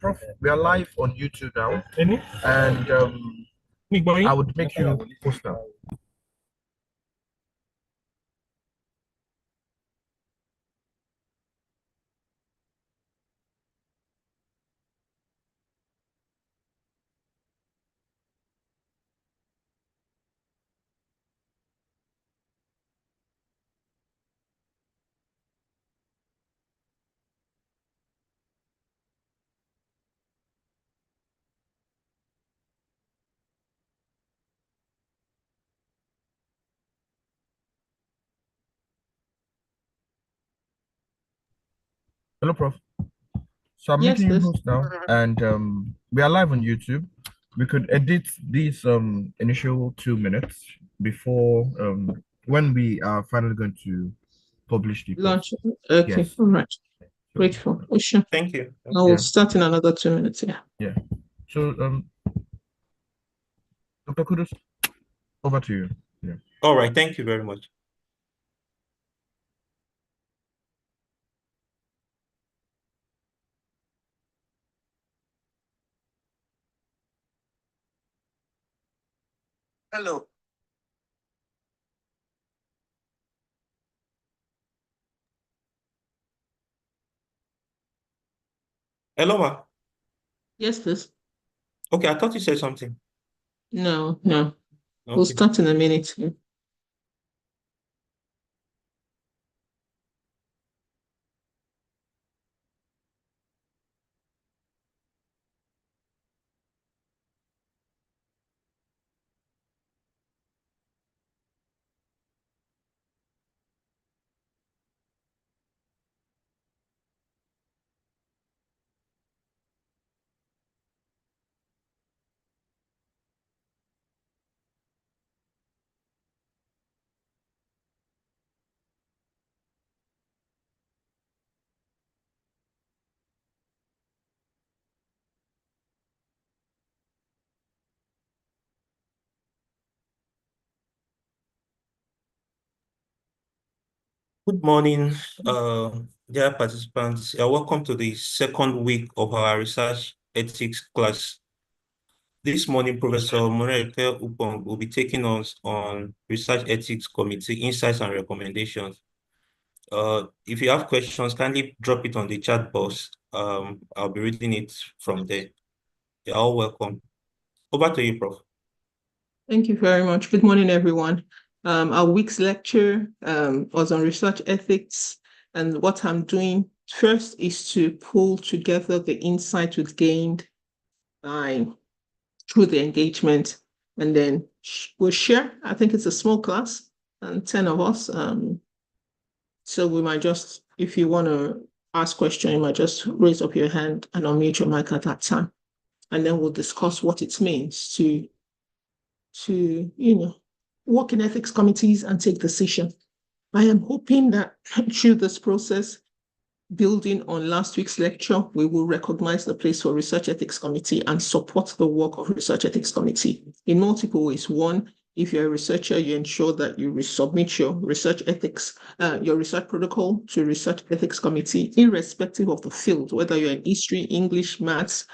Prof, we are live on YouTube now, Any? and I would make you post now. Hello, Prof. So I'm Yes, making you please. host now, and we are live on YouTube. We could edit these initial 2 minutes before when we are finally going to publish the post. Launch. Okay, Yes. all right. So, Grateful. Oh, sure. Thank you. I will start in another 2 minutes. Yeah. yeah. So Dr. Kudus, over to you. Yeah. All right. Thank you very much. Hello. Hello, ma. Yes, please. Okay, I thought you said something. No, no. We'll Okay. start in a minute. Good morning, dear participants. You're welcome to the second week of our research ethics class. This morning, Professor Moreke Upong will be taking us on Research Ethics Committee insights and recommendations. If you have questions, kindly drop it on the chat box. I'll be reading it from there. You're all welcome. Over to you, Prof. Thank you very much. Good morning, everyone. Our week's lecture was on research ethics, and what I'm doing first is to pull together the insight we've gained by through the engagement, and then we'll share. I think it's a small class, and 10 of us. So we might just, if you want to ask question, you might just raise up your hand and unmute your mic at that time, and then we'll discuss what it means to work in ethics committees and take decisions. I am hoping that through this process, building on last week's lecture, we will recognize the place for Research Ethics Committee and support the work of Research Ethics Committee in multiple ways. One, if you're a researcher, you ensure that you resubmit your research ethics, your research protocol to Research Ethics Committee, irrespective of the field, whether you're in history, English, maths,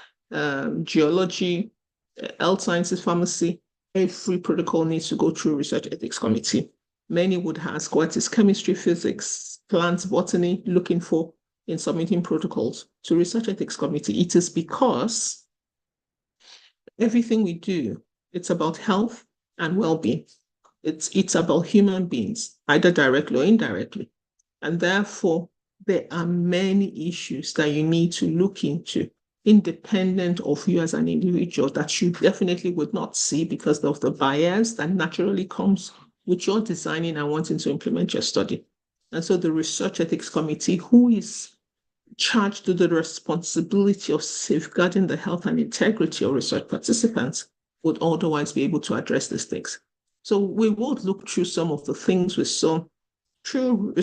geology, health sciences, pharmacy. Every protocol needs to go through Research Ethics Committee. Many would ask, what is chemistry, physics, plants, botany looking for in submitting protocols to Research Ethics Committee? It is because everything we do, it's about health and well-being. It's about human beings, either directly or indirectly. And therefore, there are many issues that you need to look into, independent of you as an individual, that you definitely would not see because of the bias that naturally comes with your designing and wanting to implement your study. And so the Research Ethics Committee, who is charged with the responsibility of safeguarding the health and integrity of research participants, would otherwise be able to address these things. So we will look through some of the things we saw through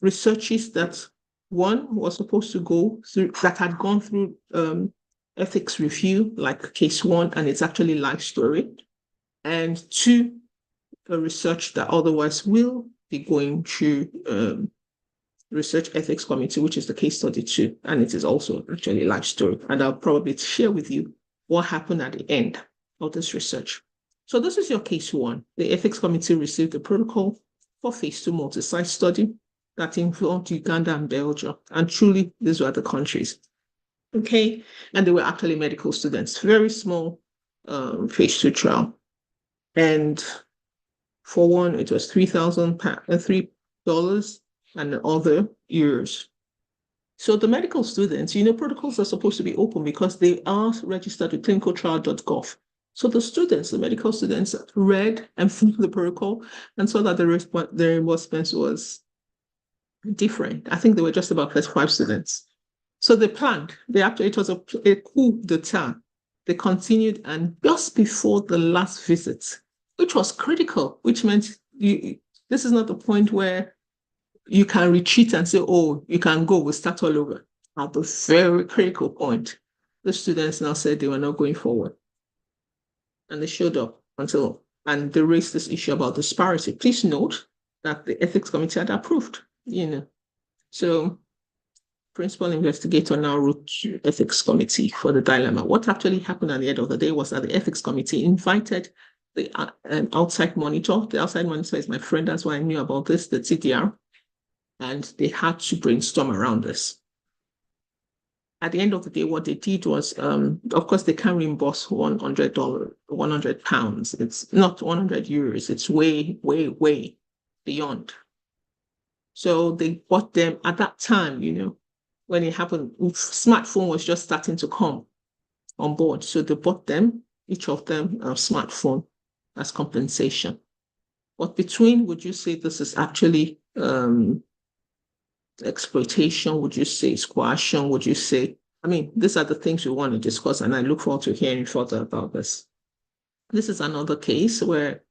researches that one was supposed to go through, that had gone through ethics review, like case one, and it's actually life story, and two, a research that otherwise will be going through Research Ethics Committee, which is the case study too, and it is also actually a life story. And I'll probably share with you what happened at the end of this research. So this is your case one. The Ethics Committee received a protocol for phase 2 multi-site study that involved Uganda and Belgium. And truly, these were the countries. Okay, and they were actually medical students, very small phase 2 trial. And for one, it was $3 and other years. So the medical students, protocols are supposed to be open because they are registered with clinicaltrial.gov. So the students, the medical students, read and followed the protocol and saw that the reimbursement was different. I think there were just about 35 students. So they planned. It was a coup d'etat. They continued, and just before the last visit, which was critical, which meant this is not the point where you can retreat and say, oh, you can go, we'll start all over. At the very critical point, the students now said they were not going forward. And they showed up and they raised this issue about disparity. Please note that the Ethics Committee had approved, So principal investigator now wrote to Ethics Committee for the dilemma. What actually happened at the end of the day was that the Ethics Committee invited the outside monitor. The outside monitor is my friend, that's why I knew about this, the TDR. And they had to brainstorm around this. At the end of the day, what they did was, of course, they can reimburse £100. It's not 100 euros. It's way, way, way beyond. So they bought them at that time, when it happened, smartphone was just starting to come on board. So they bought them, each of them, a smartphone as compensation. But between, would you say this is actually exploitation? Would you say coercion? Would you say, these are the things we want to discuss, and I look forward to hearing further about this. This is another case where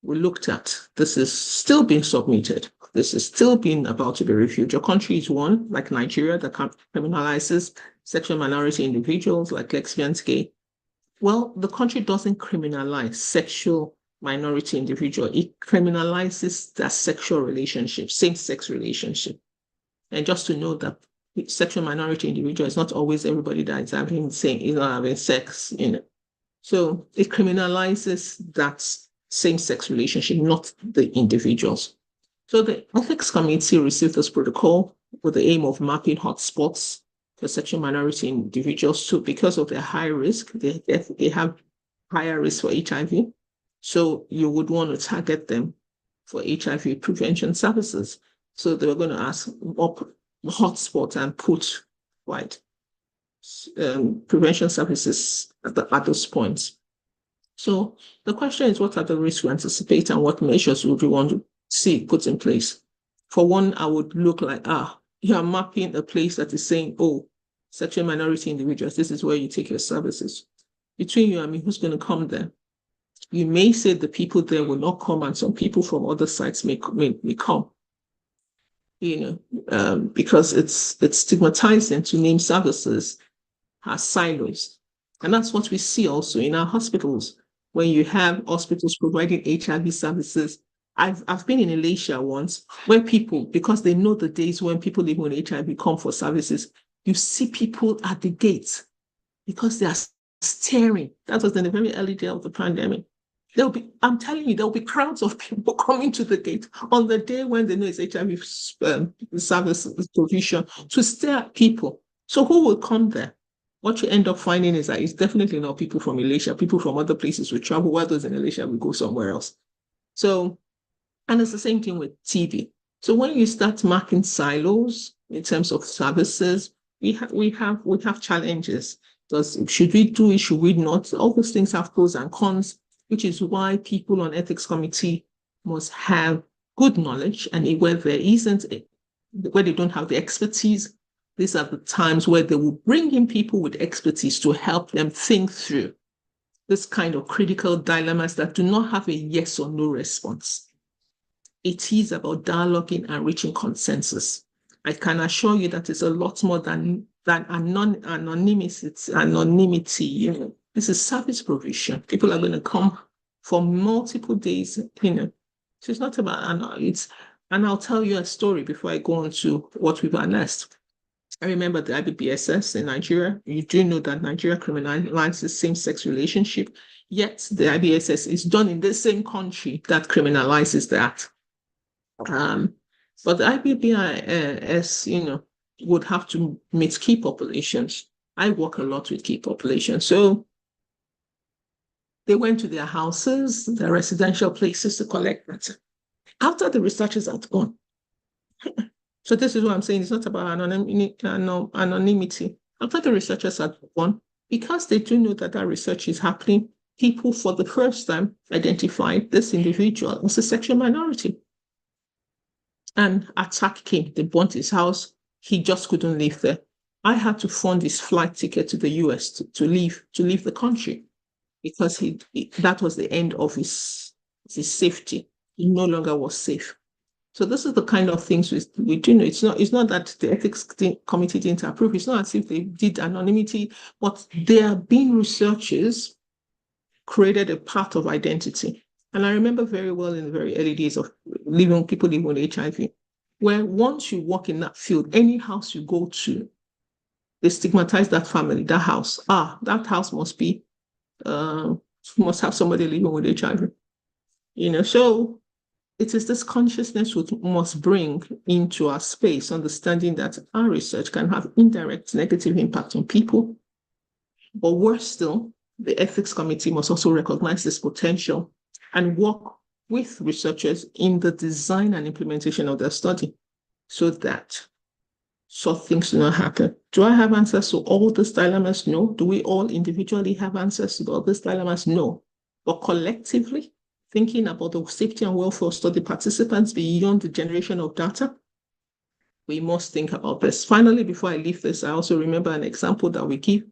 we looked at, this is still being submitted. This is still being about to be reviewed. Your country is one, like Nigeria, that criminalizes sexual minority individuals, like lesbians, gay. Well, the country doesn't criminalize sexual minority individual. It criminalizes that sexual relationship, same-sex relationship. And just to know that sexual minority individual is not always everybody that is having sex, So it criminalizes that same-sex relationship, not the individuals. So the Ethics Committee received this protocol with the aim of mapping hotspots for sexual minority individuals too, because of their high risk. They have higher risk for HIV. So you would want to target them for HIV prevention services. So they were going to ask what hotspot and put prevention services at those points. So the question is, what are the risks we anticipate and what measures would we want to see put in place? For one, I would look like, you are mapping a place that is saying, oh, sexual minority individuals, this is where you take your services. Between you and me, who's going to come there? You may say the people there will not come and some people from other sites may come. Because it's stigmatizing to name services as silos. And that's what we see also in our hospitals. When you have hospitals providing HIV services, I've been in Elisha once where people, because they know the days when people living with HIV come for services, you see people at the gates because they are staring. That was in the very early day of the pandemic. I'm telling you, there'll be crowds of people coming to the gate on the day when they know it's HIV service provision to stare at people. So who will come there? What you end up finding is that it's definitely not people from Elisha. People from other places will travel, while those in Elisha will go somewhere else. So, and it's the same thing with TB. So when you start marking silos in terms of services, we have challenges. Should we do it? Should we not? All those things have pros and cons, which is why people on ethics committee must have good knowledge, and where there isn't, where they don't have the expertise, these are the times where they will bring in people with expertise to help them think through this kind of critical dilemmas that do not have a yes or no response. It is about dialoguing and reaching consensus. I can assure you that it's a lot more than anonymity. This is service provision. People are going to come for multiple days, So it's not about, it's And I'll tell you a story before I go on to what we've unearthed. I remember the IBBSS in Nigeria. You do know that Nigeria criminalizes same-sex relationship, yet the IBSS is done in the same country that criminalizes that. But the IBBIS, would have to meet key populations. I work a lot with key populations. So they went to their houses, their residential places to collect data. After the researchers had gone, so this is what I'm saying, it's not about anonymity. After the researchers had gone, because they do know that that research is happening, people for the first time identified this individual as a sexual minority. And attack came, they burnt his house, he just couldn't live there. I had to fund his flight ticket to the US to leave the country, because that was the end of his safety. He no longer was safe. So this is the kind of things we do know. It's not that the ethics committee didn't approve. It's not as if they did anonymity, but there have been researchers created a path of identity. And I remember very well in the very early days of people living with HIV, where once you work in that field, any house you go to, they stigmatize that family, that house. That house must have somebody living with HIV. So it is this consciousness we must bring into our space, understanding that our research can have indirect negative impact on people. But worse still, the ethics committee must also recognize this potential and work with researchers in the design and implementation of their study so that such things do not happen. Do I have answers to all these dilemmas? No. Do we all individually have answers to all these dilemmas? No. But collectively, thinking about the safety and welfare of study participants beyond the generation of data, we must think about this. Finally, before I leave this, I also remember an example that we give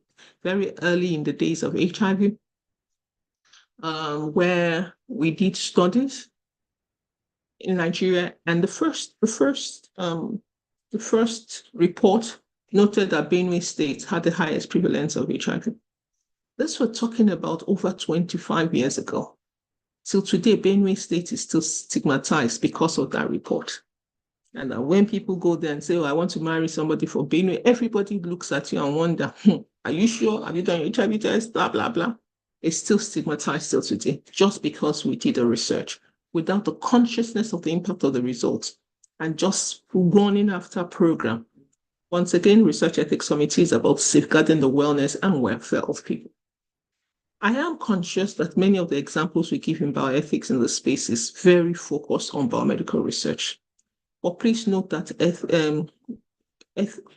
very early in the days of HIV, where we did studies in Nigeria, and the first report noted that Benue State had the highest prevalence of HIV. This we're talking about over 25 years ago. Till today, Benue State is still stigmatized because of that report. And when people go there and say, I want to marry somebody from Benue, everybody looks at you and wonder, are you sure? Have you done your HIV test? Blah, blah, blah. It's still stigmatized till today, just because we did the research without the consciousness of the impact of the results and just running after a program. Once again, Research Ethics Committee is about safeguarding the wellness and welfare of people. I am conscious that many of the examples we give in bioethics in the space is very focused on biomedical research. But please note that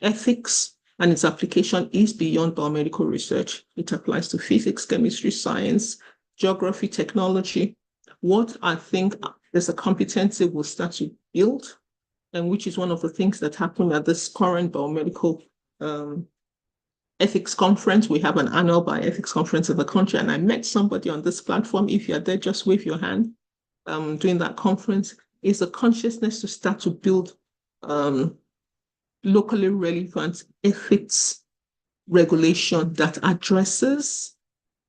ethics and its application is beyond biomedical research. It applies to physics, chemistry, science, geography, technology. What I think is a competency we'll start to build, and which is one of the things that happened at this current biomedical ethics conference. We have an annual bioethics conference in the country, and I met somebody on this platform. If you're there, just wave your hand during that conference. Is a consciousness to start to build locally relevant ethics regulation that addresses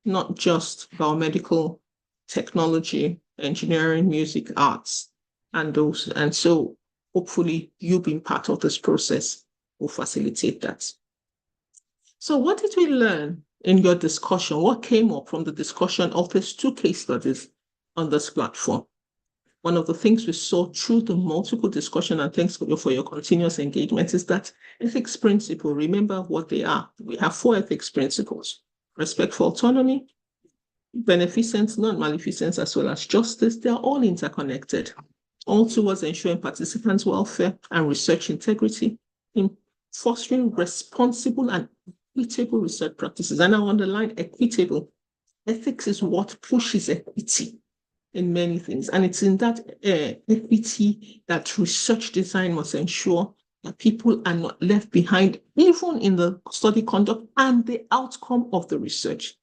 not just biomedical technology, engineering, music, arts, and those. And so hopefully you being part of this process will facilitate that. So what did we learn in your discussion? What came up from the discussion of these two case studies on this platform? One of the things we saw through the multiple discussion, and thanks for your continuous engagement, is that ethics principle, remember what they are. We have 4 ethics principles: respect for autonomy, beneficence, non-maleficence, as well as justice. They are all interconnected, all towards ensuring participants' welfare and research integrity, in fostering responsible and equitable research practices. And I underline equitable. Ethics is what pushes equity in many things. And it's in that equity that research design must ensure that people are not left behind, even in the study conduct and the outcome of the research.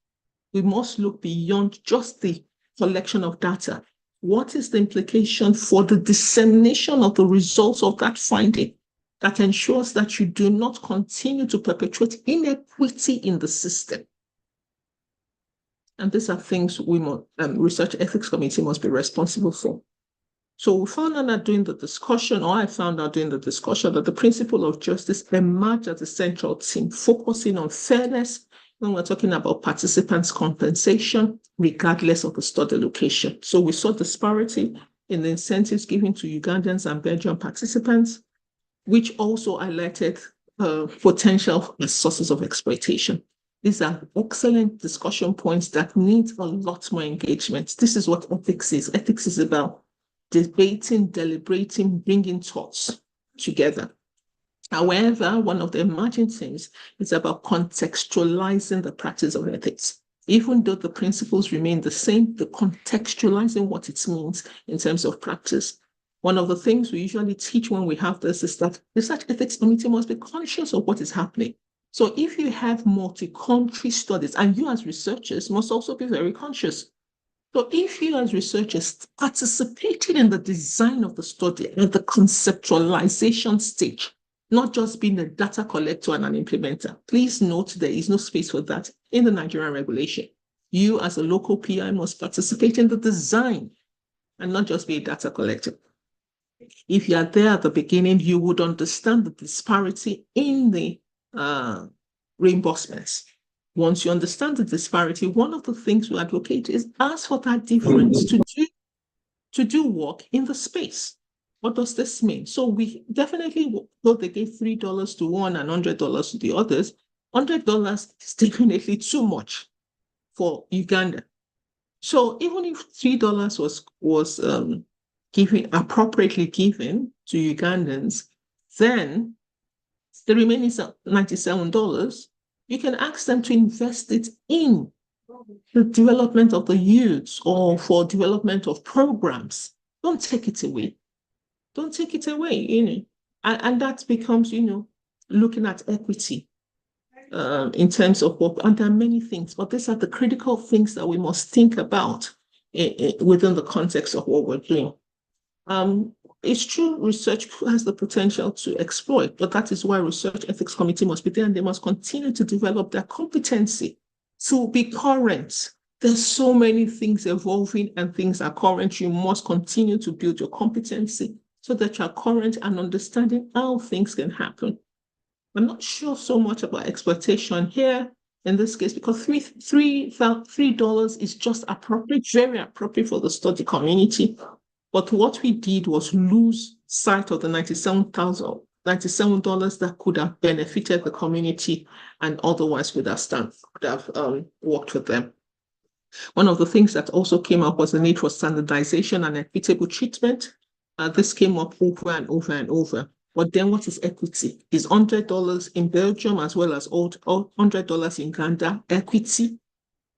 We must look beyond just the collection of data. What is the implication for the dissemination of the results of that finding that ensures that you do not continue to perpetuate inequity in the system? And these are things we must, Research Ethics Committee must be responsible for. So we found out that during the discussion, or I found out during the discussion, that the principle of justice emerged as a central theme, focusing on fairness when we're talking about participants' compensation, regardless of the study location. So we saw disparity in the incentives given to Ugandans and Belgian participants, which also highlighted potential sources of exploitation. These are excellent discussion points that need a lot more engagement. This is what ethics is. Ethics is about debating, deliberating, bringing thoughts together. However, one of the emerging things is about contextualizing the practice of ethics. Even though the principles remain the same, the contextualizing what it means in terms of practice. One of the things we usually teach when we have this is that the Research Ethics Committee must be conscious of what is happening. So if you have multi-country studies, and you as researchers must also be very conscious. So if you as researchers participated in the design of the study at the conceptualization stage, not just being a data collector and an implementer, please note there is no space for that in the Nigerian regulation. You as a local PI must participate in the design and not just be a data collector. If you are there at the beginning, you would understand the disparity in the reimbursements. Once you understand the disparity, one of the things we advocate is ask for that difference to do work in the space. What does this mean? So we definitely, though they gave $3 to one and $100 to the others, $100 is definitely too much for Uganda. So even if $3 was appropriately given to Ugandans, then the remaining $97, you can ask them to invest it in the development of the youths or for development of programs. Don't take it away. Don't take it away, And that becomes, looking at equity in terms of what, and there are many things, but these are the critical things that we must think about within the context of what we're doing. It's true, research has the potential to exploit, but that is why Research Ethics Committee must be there, and they must continue to develop their competency to be current. There's so many things evolving and things are current. You must continue to build your competency so that you're current and understanding how things can happen. I'm not sure so much about exploitation here in this case, because $3 is just appropriate, very appropriate for the study community. But what we did was lose sight of the $97 that could have benefited the community and otherwise would have worked with them. One of the things that also came up was the need for standardization and equitable treatment. This came up over and over and over. But then what is equity? Is $100 in Belgium as well as $100 in Uganda equity?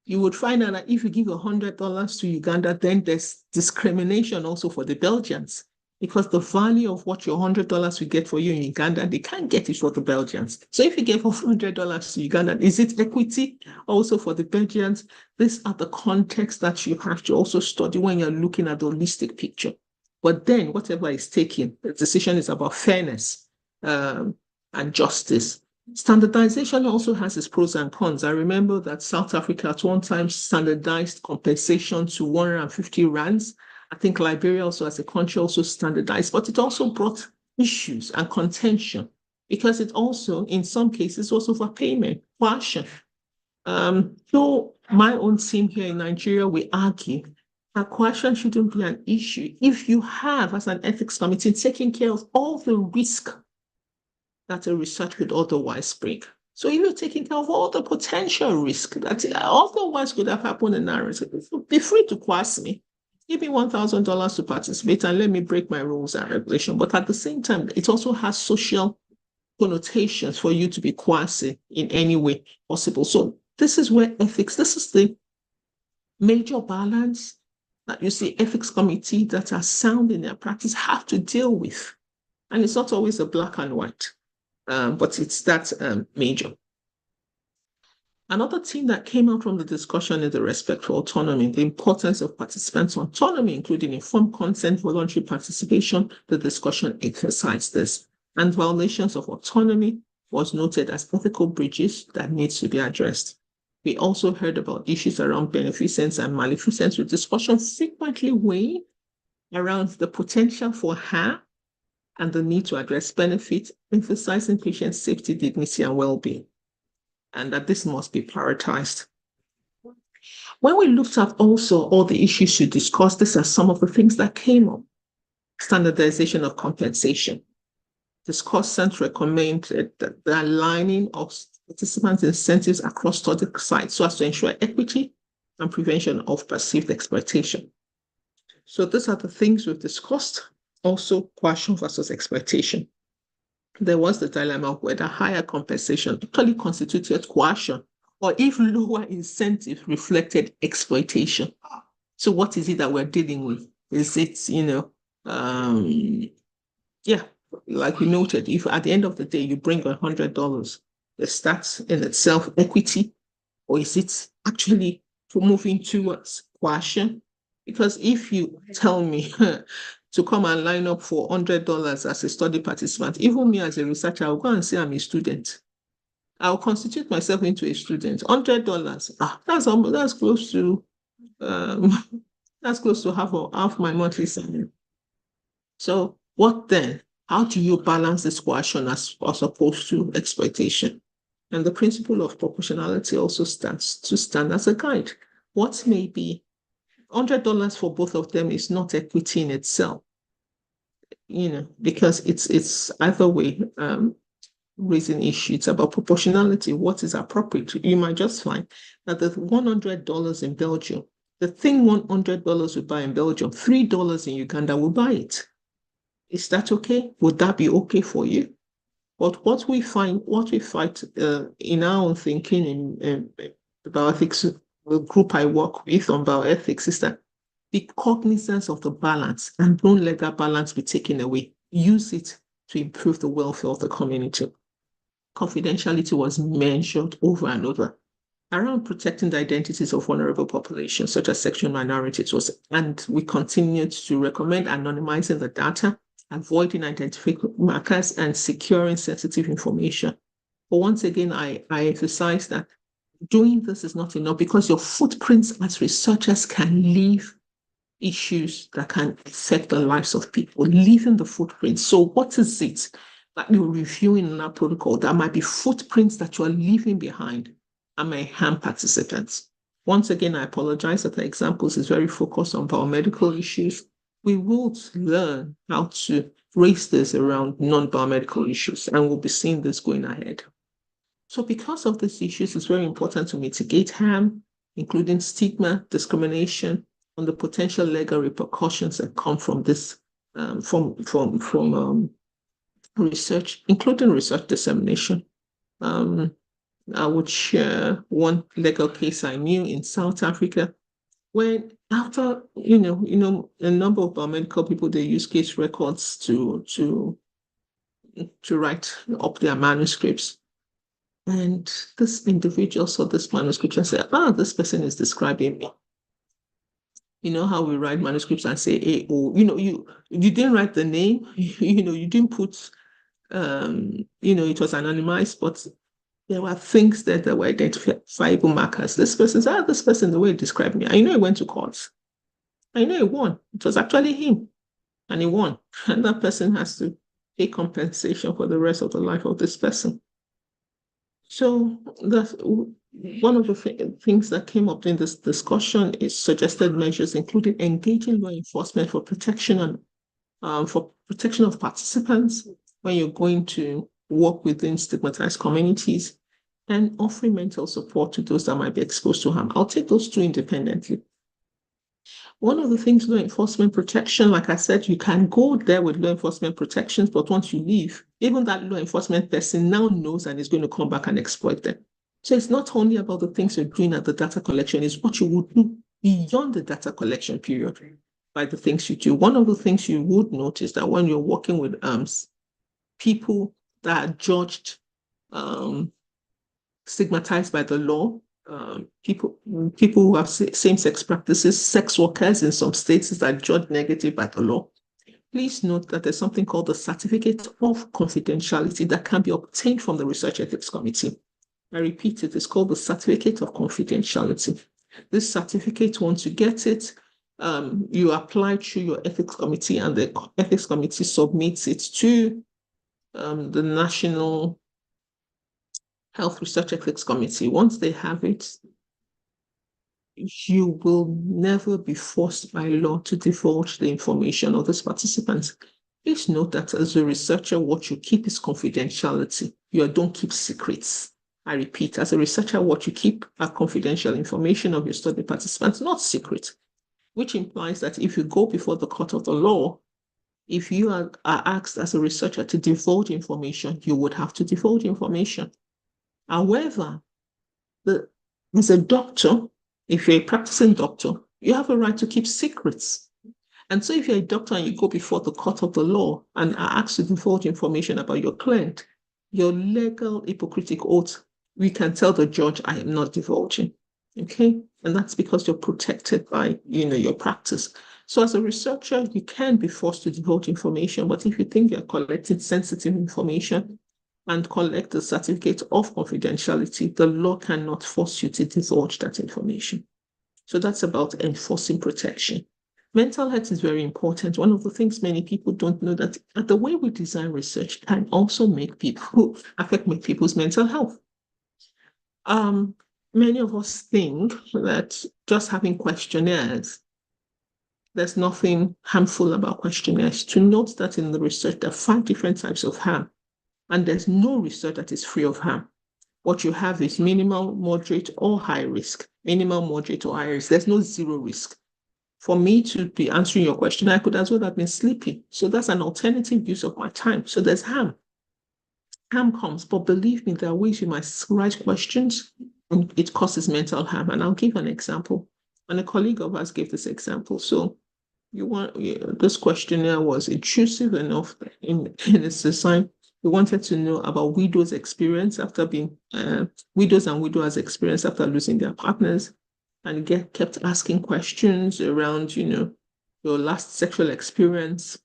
You would find out that if you give $100 to Uganda, then there's discrimination also for the Belgians, because the value of what your $100 will get for you in Uganda, they can't get it for the Belgians. So if you give $100 to Uganda, is it equity also for the Belgians? These are the contexts that you have to also study when you're looking at the holistic picture. But then whatever is taken, the decision is about fairness and justice. Standardization also has its pros and cons. I remember that South Africa at one time standardized compensation to 150 rands. I think Liberia also as a country also standardized, but it also brought issues and contention because it also, in some cases, was overpayment, coercion. So my own team here in Nigeria, we argue that coercion shouldn't be an issue if you have, as an ethics committee, taken care of all the risk that a research could otherwise bring. So if you're taking care of all the potential risk that otherwise could have happened in our research, be free to coerce me. Give me $1,000 to participate and let me break my rules and regulation. But at the same time, it also has social connotations for you to be coercing in any way possible. So this is where ethics, this is the major balance that you see ethics committee that are sound in their practice have to deal with. And it's not always a black and white. But it's that major. Another theme that came out from the discussion is the respect for autonomy, the importance of participants' autonomy, including informed consent, voluntary participation. The discussion emphasized this. And violations of autonomy was noted as ethical breaches that needs to be addressed. We also heard about issues around beneficence and maleficence, with discussion frequently weighing around the potential for harm and the need to address benefit, emphasizing patient safety, dignity, and well-being, and that this must be prioritized. When we looked at also all the issues to discuss, these are some of the things that came up. Standardization of compensation. Discussants recommended that the aligning of participants' incentives across study sites so as to ensure equity and prevention of perceived exploitation. So these are the things we've discussed. Also, coercion versus exploitation. There was the dilemma of whether higher compensation actually constituted coercion or if lower incentives reflected exploitation. So what is it that we're dealing with? Is it, like we noted, if at the end of the day you bring $100, is that in itself equity, or is it actually moving towards coercion? Because if you tell me to come and line up for $100 as a study participant, even me as a researcher, I'll go and say I'm a student. I'll constitute myself into a student. $100, that's close to half my monthly salary. So what then? How do you balance this coercion as opposed to exploitation? And the principle of proportionality also stands as a guide. What may be $100 for both of them is not equity in itself, because it's either way raising issue. It's about proportionality. What is appropriate? You might just find that the $100 in Belgium, the thing $100 would buy in Belgium, $3 in Uganda will buy it. Is that okay? Would that be okay for you? But what we fight in our own thinking in the bioethics, the group I work with on bioethics, is that be cognizant of the balance and don't let that balance be taken away. Use it to improve the welfare of the community. Confidentiality was mentioned over and over around protecting the identities of vulnerable populations, such as sexual minorities, and we continued to recommend anonymizing the data, avoiding identification markers, and securing sensitive information. But once again, I emphasize that doing this is not enough, because your footprints as researchers can leave issues that can affect the lives of people, leaving the footprints. So what is it that you're reviewing in our protocol that might be footprints that you're leaving behind and may harm participants? Once again, I apologize that the examples is very focused on biomedical issues. We will learn how to raise this around non-biomedical issues, and we'll be seeing this going ahead. So because of these issues, it's very important to mitigate harm, including stigma, discrimination, and the potential legal repercussions that come from this, from research, including research dissemination. I would share one legal case I knew in South Africa, when after, a number of biomedical people, they use case records to write up their manuscripts. And this individual saw this manuscript and said, this person is describing me. You know how we write manuscripts and say A-O, you didn't write the name, you didn't put, it was anonymized, but there were things that were identifiable markers. This person said, this person, the way he described me, he went to court. He won. It was actually him, and he won. And that person has to pay compensation for the rest of the life of this person. So that's one of the things that came up in this discussion is suggested measures, including engaging law enforcement for protection and for protection of participants when you're going to work within stigmatized communities, and offering mental support to those that might be exposed to harm. I'll take those two independently. One of the things, law enforcement protection, like I said, you can go there with law enforcement protections, but once you leave, even that law enforcement person now knows and is going to come back and exploit them. So it's not only about the things you're doing at the data collection, it's what you would do beyond the data collection period by the things you do. One of the things you would notice that when you're working with people that are judged, stigmatized by the law, people who have same-sex practices, sex workers in some states that are judged negative by the law. Please note that there's something called the Certificate of Confidentiality that can be obtained from the Research Ethics Committee. I repeat, it is called the Certificate of Confidentiality. This certificate, once you get it, you apply through your ethics committee, and the ethics committee submits it to the National Health Research Ethics Committee. Once they have it, you will never be forced by law to divulge the information of those participants. Please note that as a researcher, what you keep is confidentiality. You don't keep secrets. I repeat, as a researcher, what you keep are confidential information of your study participants, not secret, which implies that if you go before the court of the law, if you are asked as a researcher to divulge information, you would have to divulge information. However, as a doctor, if you're a practicing doctor, you have a right to keep secrets. And so if you're a doctor and you go before the court of the law and are asked to divulge information about your client, your legal Hippocratic oath, we can tell the judge, I am not divulging. Okay? And that's because you're protected by, your practice. So as a researcher, you can be forced to divulge information, but if you think you're collecting sensitive information and collect a certificate of confidentiality, the law cannot force you to divulge that information. So that's about enforcing protection. Mental health is very important. One of the things many people don't know that the way we design research can also affect people's mental health. Many of us think that just having questionnaires, there's nothing harmful about questionnaires. To note that in the research, there are 5 different types of harm, and there's no research that is free of harm. What you have is minimal, moderate, or high risk. Minimal, moderate, or high risk. There's no zero risk. For me to be answering your question, I could as well have been sleeping. So that's an alternative use of my time. So there's harm. Harm comes, but believe me, there are ways you might write questions and it causes mental harm. And I'll give an example. And a colleague of ours gave this example. So this questionnaire was intrusive enough in its design. We wanted to know about widows' experience after being widows and widowers' experience after losing their partners, and kept asking questions around, your last sexual experience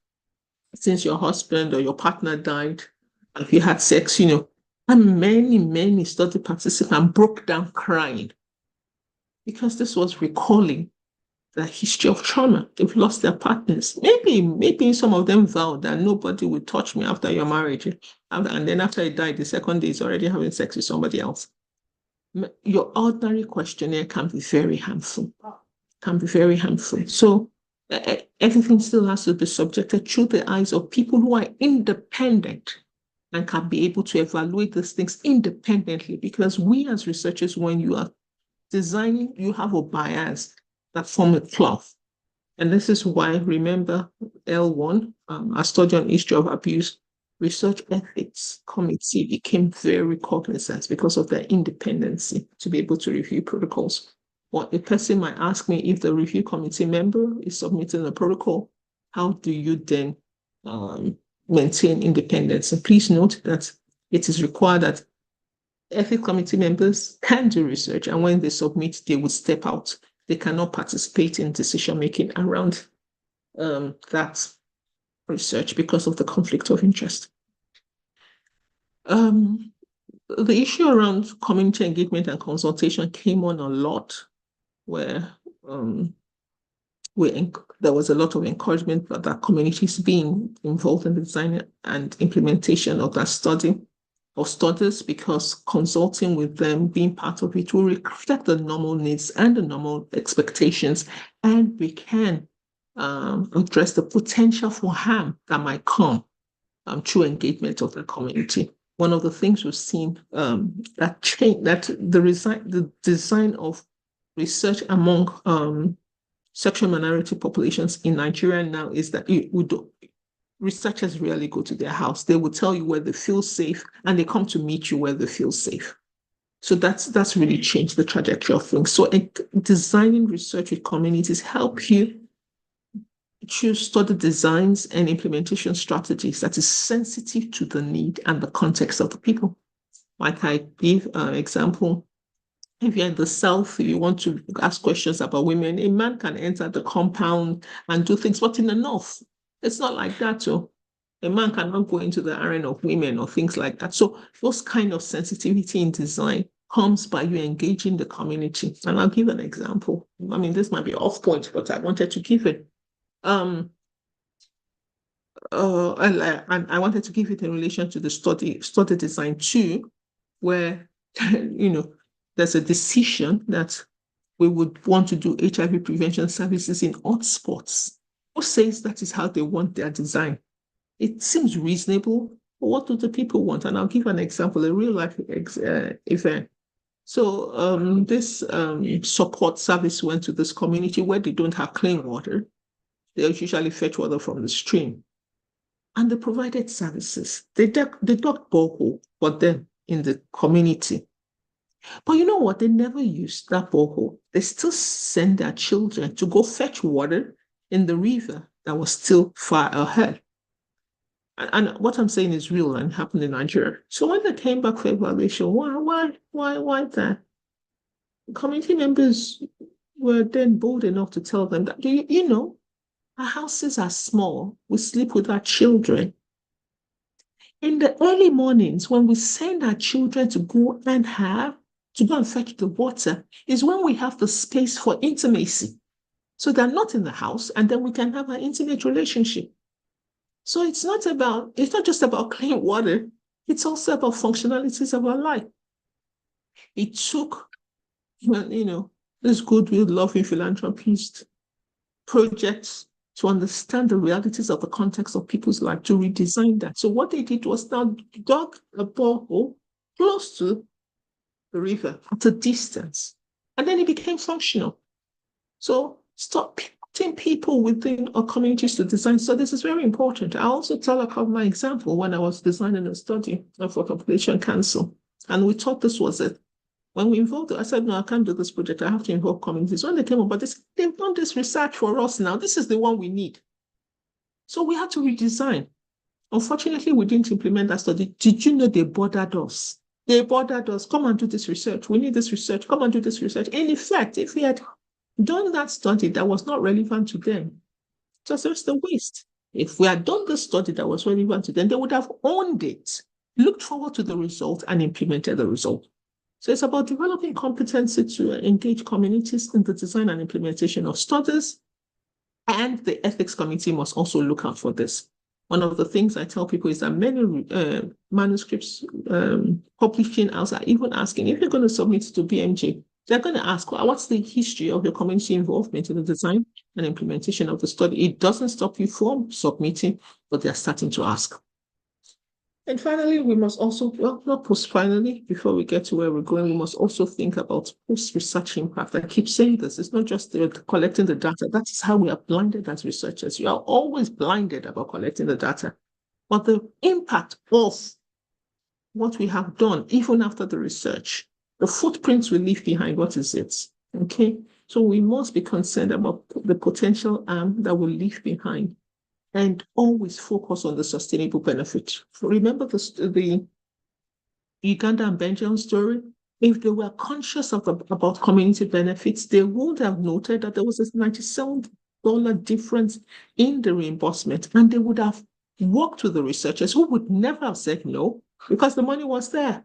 since your husband or your partner died. If you had sex, and many study participants broke down crying because this was recalling the history of trauma. They've lost their partners. Maybe some of them vowed that nobody would touch me after your marriage. And then after he died, the second day he's already having sex with somebody else. Your ordinary questionnaire can be very harmful. So everything still has to be subjected through the eyes of people who are independent and can be able to evaluate these things independently. Because we as researchers, when you are designing, you have a bias that form a cloth. And this is why, remember L1, a study on history of abuse, Research Ethics Committee became very cognizant because of their independency to be able to review protocols. Or a person might ask me, if the review committee member is submitting a protocol, how do you then maintain independence? And please note that it is required that ethics committee members can do research, and when they submit, they would step out. They cannot participate in decision-making around that research because of the conflict of interest. The issue around community engagement and consultation came on a lot, where there was a lot of encouragement for that communities being involved in the design and implementation of that study or studies, because consulting with them, being part of it, will reflect the normal needs and the normal expectations, and we can address the potential for harm that might come through engagement of the community. One of the things we've seen that the design of research among sexual minority populations in Nigeria now is that researchers rarely go to their house. They will tell you where they feel safe, and they come to meet you where they feel safe. So that's really changed the trajectory of things. So designing research with communities help you choose study designs and implementation strategies that is sensitive to the need and the context of the people. Like I give an example, if you're in the South, if you want to ask questions about women, a man can enter the compound and do things, but in the North, it's not like that. So a man cannot go into the arena of women or things like that. So those kind of sensitivity in design comes by you engaging the community. And I'll give an example. I mean, this might be off point, but I wanted to give it. And I wanted to give it in relation to the study design too, where there's a decision that we would want to do HIV prevention services in hotspots. Who says that is how they want their design? It seems reasonable, but what do the people want? And I'll give an example, a real life event. So this support service went to this community where they don't have clean water. They usually fetch water from the stream. And they provided services. They dug borehole for them in the community. But you know what? They never used that borehole. They still send their children to go fetch water in the river that was still far ahead. And what I'm saying is real and happened in Nigeria. So when they came back for evaluation, why that? Community members were then bold enough to tell them that, you know, our houses are small. We sleep with our children. In the early mornings, when we send our children to go and fetch the water, is when we have the space for intimacy. So they're not in the house, and then we can have an intimate relationship. So it's not just about clean water, it's also about functionalities of our life. It took, this goodwill, loving philanthropist projects to understand the realities of the context of people's life, to redesign that. So what they did was now dug a borehole close to the river at a distance, and then it became functional. So stop putting people within our communities to design. So this is very important. I also tell about my example when I was designing a study for Population Council, and we thought this was it. When we involved, I said, no, I can't do this project. I have to involve communities. When they came up, but they've done this research for us now. This is the one we need. So we had to redesign. Unfortunately, we didn't implement that study. Did you know they bothered us? They bothered us. Come and do this research. We need this research. Come and do this research. And in fact, if we had done that study that was not relevant to them, it was just a waste. If we had done the study that was relevant to them, they would have owned it, looked forward to the result, and implemented the result. So it's about developing competency to engage communities in the design and implementation of studies, and the ethics committee must also look out for this. One of the things I tell people is that many manuscripts publishing houses are even asking, if you're going to submit to BMJ, they're going to ask, well, what's the history of your community involvement in the design and implementation of the study? It doesn't stop you from submitting, but they're starting to ask. And finally, we must also, well, not finally, before we get to where we're going, we must also think about post-research impact. I keep saying this, it's not just collecting the data. That is how we are blinded as researchers. You are always blinded about collecting the data. But the impact of what we have done, even after the research, the footprints we leave behind, what is it? Okay, so we must be concerned about the potential harm that we'll leave behind, and always focus on the sustainable benefit. Remember the Uganda and Benjamin story? If they were conscious about community benefits, they would have noted that there was a $97 difference in the reimbursement, and they would have worked with the researchers who would never have said no, because the money was there.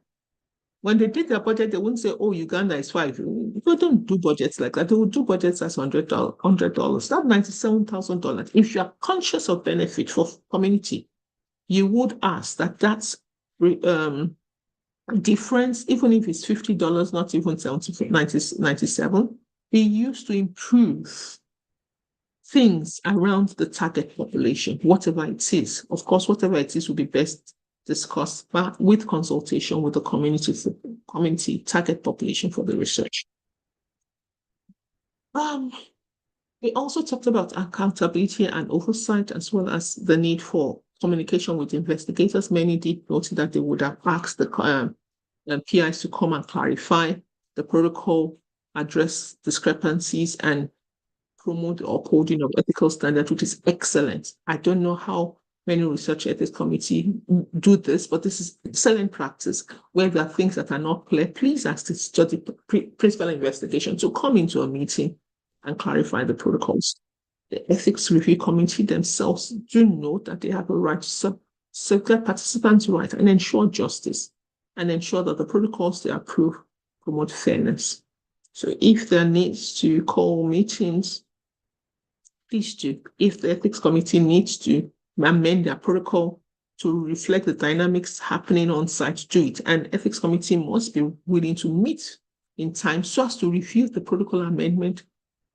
When they did their budget, they wouldn't say, oh, Uganda is $5. They don't do budgets like that. They would do budgets as $100. That's $97,000. If you are conscious of benefit for community, you would ask that's difference, even if it's $50, not even $97, be used to improve things around the target population, whatever it is. Of course, whatever it is will be best discussed, but with consultation with the community target population for the research. We also talked about accountability and oversight, as well as the need for communication with investigators. Many did note that they would have asked the PIs to come and clarify the protocol, address discrepancies, and promote the upholding of ethical standards, which is excellent. I don't know how many research ethics committee do this, but this is excellent practice. Where there are things that are not clear, please ask the study principal investigation to come into a meeting and clarify the protocols. The ethics review committee themselves do note that they have a right to safeguard participants' rights and ensure justice, and ensure that the protocols they approve promote fairness. So if there needs to call meetings, please do. If the ethics committee needs to amend their protocol to reflect the dynamics happening on site, do it. And ethics committee must be willing to meet in time so as to review the protocol amendment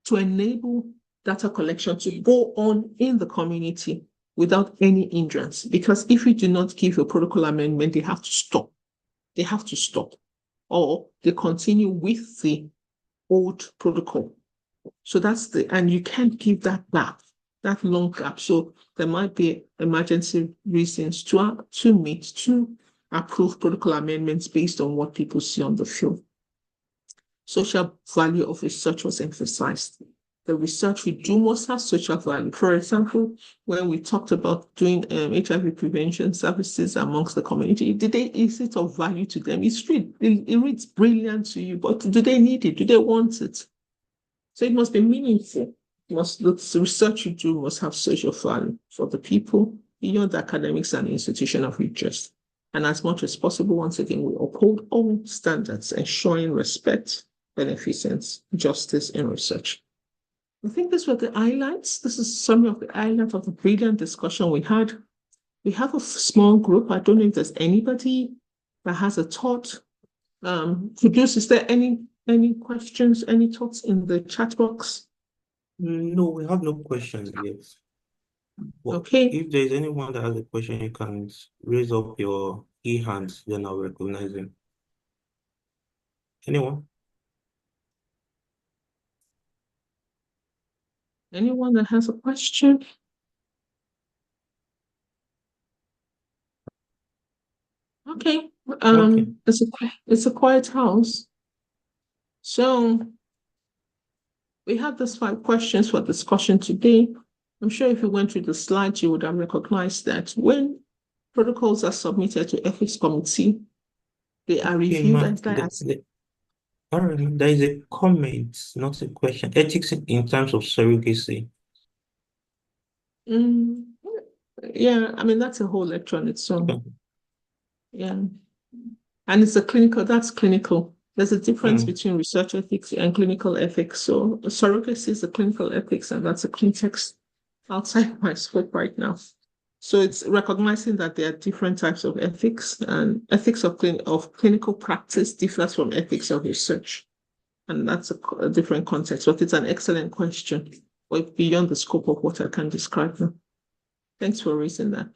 to enable data collection to go on in the community without any hindrance. Because if you do not give a protocol amendment, they have to stop. They have to stop. Or they continue with the old protocol. So that's and you can't give that gap, that long gap. So there might be emergency reasons to meet, to approve protocol amendments based on what people see on the field. Social value of research was emphasized. The research we do must have social value. For example, when we talked about doing HIV prevention services amongst the community, is it of value to them? It reads brilliant to you, but do they need it? Do they want it? So it must be meaningful. The research you do must have social value for the people beyond the academics and institution of interest. And as much as possible, once again, we uphold all standards, ensuring respect, beneficence, justice in research. I think these were the highlights. This is some of the highlights of the brilliant discussion we had. We have a small group. I don't know if there's anybody that has a thought. Kudus, is there any questions, any thoughts in the chat box? No, we have no questions yet. But okay. If there's anyone that has a question, you can raise up your e-hands, then I'll recognize him. Anyone? Anyone that has a question? Okay. Okay. It's a quiet house. So we have these 5 questions for discussion today. I'm sure if you went through the slides, you would have recognized that when protocols are submitted to ethics committee, they are reviewed and there is a comment, not a question. Ethics in terms of surrogacy. Yeah, I mean, that's a whole lecture on its own. Okay. Yeah. And it's that's clinical. There's a difference between research ethics and clinical ethics. So surrogacy is a clinical ethics, and that's a context outside my scope right now. So it's recognizing that there are different types of ethics, and ethics of clinical practice differs from ethics of research. And that's a different context, but it's an excellent question, but beyond the scope of what I can describe now. Thanks for raising that.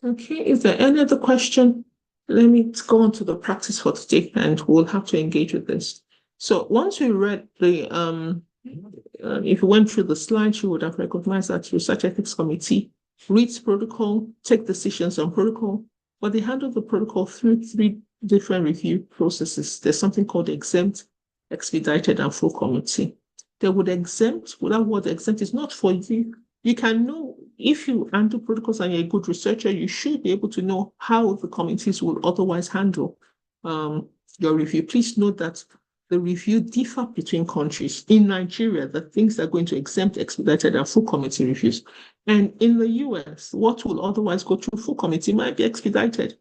Okay, is there any other question? Let me go on to the practice for today, and we'll have to engage with this. So once we read the, if you went through the slides, you would have recognized that Research Ethics Committee reads protocol, take decisions on protocol, but they handle the protocol through 3 different review processes. There's something called exempt, expedited, and full committee. They would exempt, without what exempt is not for you. You can know, if you handle protocols and you're a good researcher, you should be able to know how the committees will otherwise handle your review. Please note that the review differ between countries. In Nigeria, the things are going to exempt, expedited, and full committee reviews. And in the US, what will otherwise go through full committee might be expedited.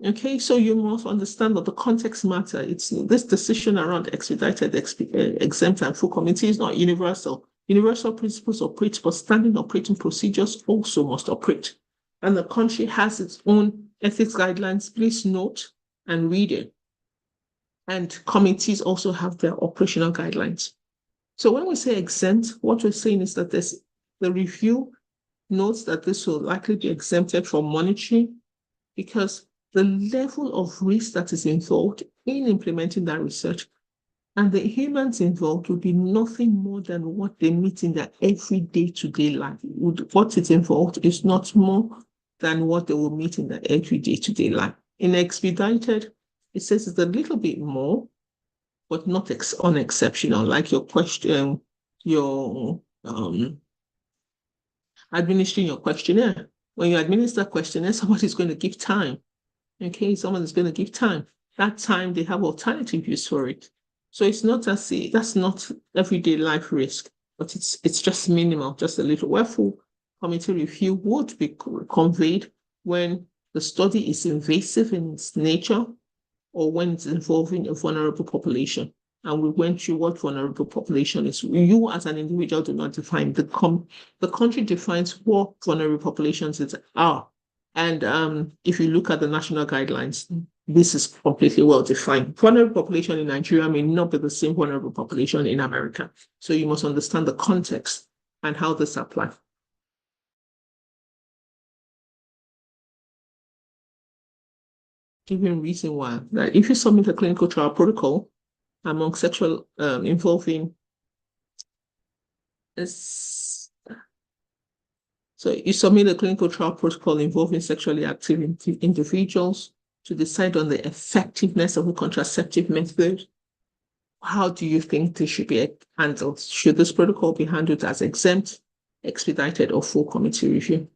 Okay, so you must understand that the context matter. It's this decision around expedited, exempt, and full committee is not universal. Universal principles operate, but standing operating procedures also must operate. And the country has its own ethics guidelines. Please note and read it. And committees also have their operational guidelines. So when we say exempt, what we're saying is that the review notes that this will likely be exempted from monitoring because the level of risk that is involved in implementing that research and the humans involved would be nothing more than what they meet in their everyday to-day life. What is involved is not more than what they will meet in their everyday to-day life. In expedited, it says it's a little bit more, but not unexceptional, like your question, administering your questionnaire. When you administer a questionnaire, somebody's going to give time. Okay, someone is going to give time. That time, they have alternative use for it. So it's not that's not everyday life risk, but it's just minimal, just a little. Wherefore, committee review would be conveyed when the study is invasive in its nature, or when it's involving a vulnerable population. And we went through what vulnerable population is. You as an individual do not define. The country defines what vulnerable populations are. And if you look at the national guidelines, this is completely well defined. Vulnerable population in Nigeria may not be the same vulnerable population in America. So you must understand the context and how this applies. Given reason why, that if you submit a clinical trial protocol among sexual involving this, so you submit a clinical trial protocol involving sexually active individuals to decide on the effectiveness of a contraceptive method. How do you think this should be handled? Should this protocol be handled as exempt, expedited, or full committee review?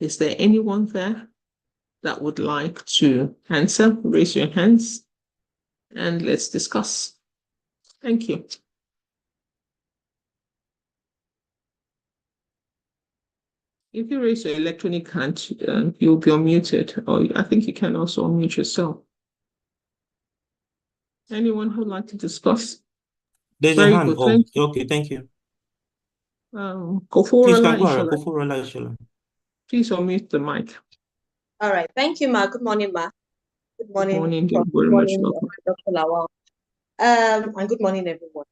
Is there anyone there that would like to answer? Raise your hands and let's discuss. Thank you. If you raise your electronic hand, you'll be unmuted, or I think you can also unmute yourself. Anyone who'd like to discuss? There's a hand. Oh, okay, thank you. Koforola Ishola. Please unmute the mic. All right. Thank you, Ma. Good morning, Ma. Good morning. Good morning, Dr. Lawal. And good morning, everyone.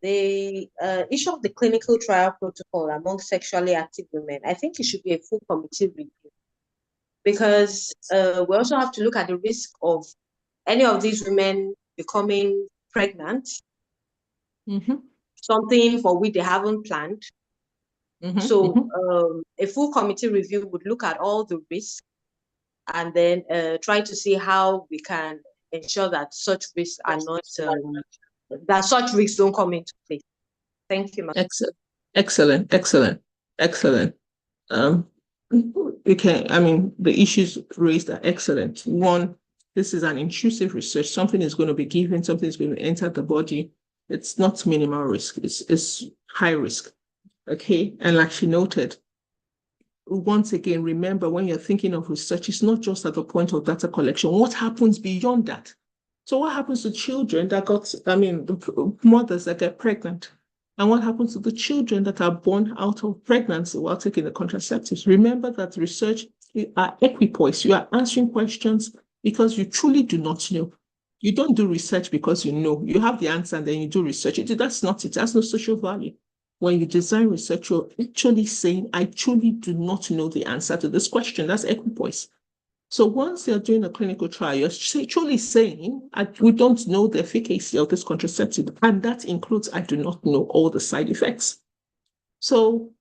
The issue of the clinical trial protocol among sexually active women, I think it should be a full committee review, because we also have to look at the risk of any of these women becoming pregnant, something for which they haven't planned. So a full committee review would look at all the risks and then try to see how we can ensure that such risks are not, that such risks don't come into play. Thank you, ma'am. Excellent. The issues raised are excellent. One, this is an intrusive research. Something is going to be given, something is going to enter the body. It's not minimal risk, it's high risk. Okay, and like she noted, once again, remember when you're thinking of research, it's not just at the point of data collection. What happens beyond that? So what happens to children that the mothers that get pregnant? And what happens to the children that are born out of pregnancy while taking the contraceptives? Remember that research, you are equipoise. You are answering questions because you truly do not know. You don't do research because you know. You have the answer and then you do research. That's not it. That's no social value. When you design research, you're actually saying, I truly do not know the answer to this question. That's equipoise. So once you're doing a clinical trial, you're truly saying, we don't know the efficacy of this contraceptive. And that includes, I do not know all the side effects. So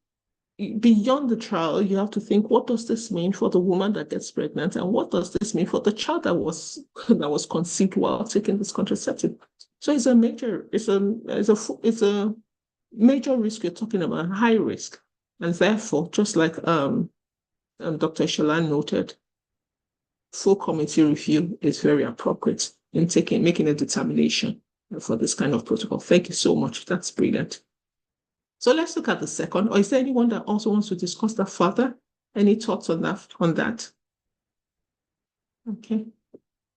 beyond the trial, you have to think, what does this mean for the woman that gets pregnant? And what does this mean for the child that was conceived while taking this contraceptive? So it's a major risk you're talking about, high risk. And therefore, just like Dr. Shalan noted, full committee review is very appropriate in making a determination for this kind of protocol. Thank you so much. That's brilliant. So let's look at the second. Or is there anyone that also wants to discuss that further? Any thoughts on that? Okay.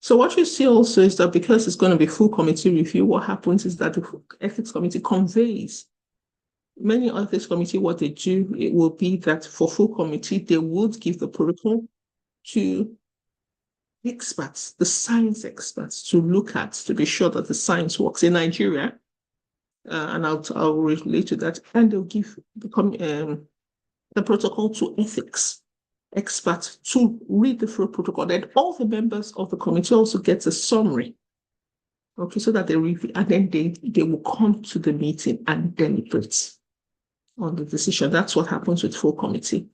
So what you see also is that because it's going to be full committee review, what happens is that the ethics committee conveys. Many ethics committee, what they do, it will be that for full committee, they would give the protocol to experts, the science experts, to look at, to be sure that the science works in Nigeria. And I'll relate to that. And they'll give the protocol to ethics experts to read the full protocol. Then all the members of the committee also get a summary. Okay, so that they review, and then they will come to the meeting and deliberate on the decision. That's what happens with full committee.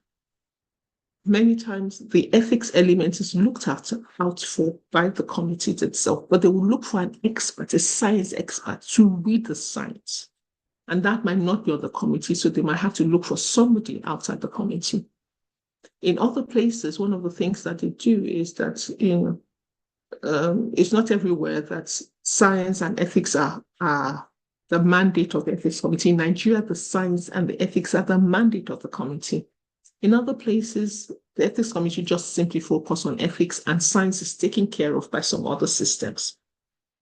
Many times the ethics element is looked out for by the committee itself, but they will look for an expert, a science expert, to read the science. And that might not be on the committee, so they might have to look for somebody outside the committee. In other places, one of the things that they do is that it's not everywhere that science and ethics are the mandate of the ethics committee. In Nigeria, the science and the ethics are the mandate of the committee. In other places, The ethics committee just simply focus on ethics, and science is taken care of by some other systems.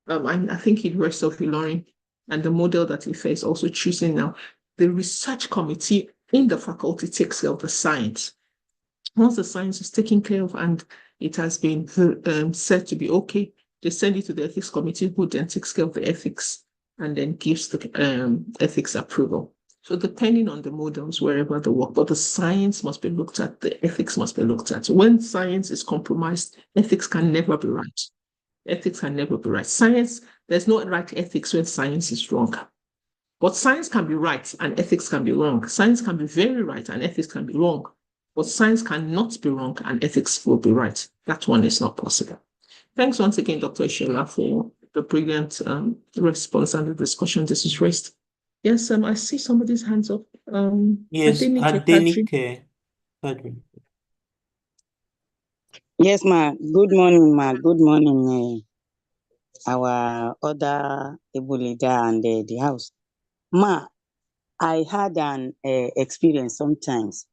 I think in rest of Ilorin and the model that Ife is also choosing now, the research committee in the faculty takes care of the science. Once the science is taken care of and it has been said to be okay, they send it to the ethics committee, who then takes care of the ethics and then gives the ethics approval. So depending on the models, wherever they work, but the science must be looked at, the ethics must be looked at. When science is compromised, ethics can never be right. Ethics can never be right. Science, there's no right ethics when science is wrong. But science can be right and ethics can be wrong. Science can be very right and ethics can be wrong. But science cannot be wrong and ethics will be right. That one is not possible. Thanks once again, Dr. Ishola, for the brilliant response and the discussion this is raised. Yes, I see somebody's hands up. Yes, Adenike. Yes, ma. Good morning, ma. Good morning, our other able leader and the house. Ma, I had an experience sometimes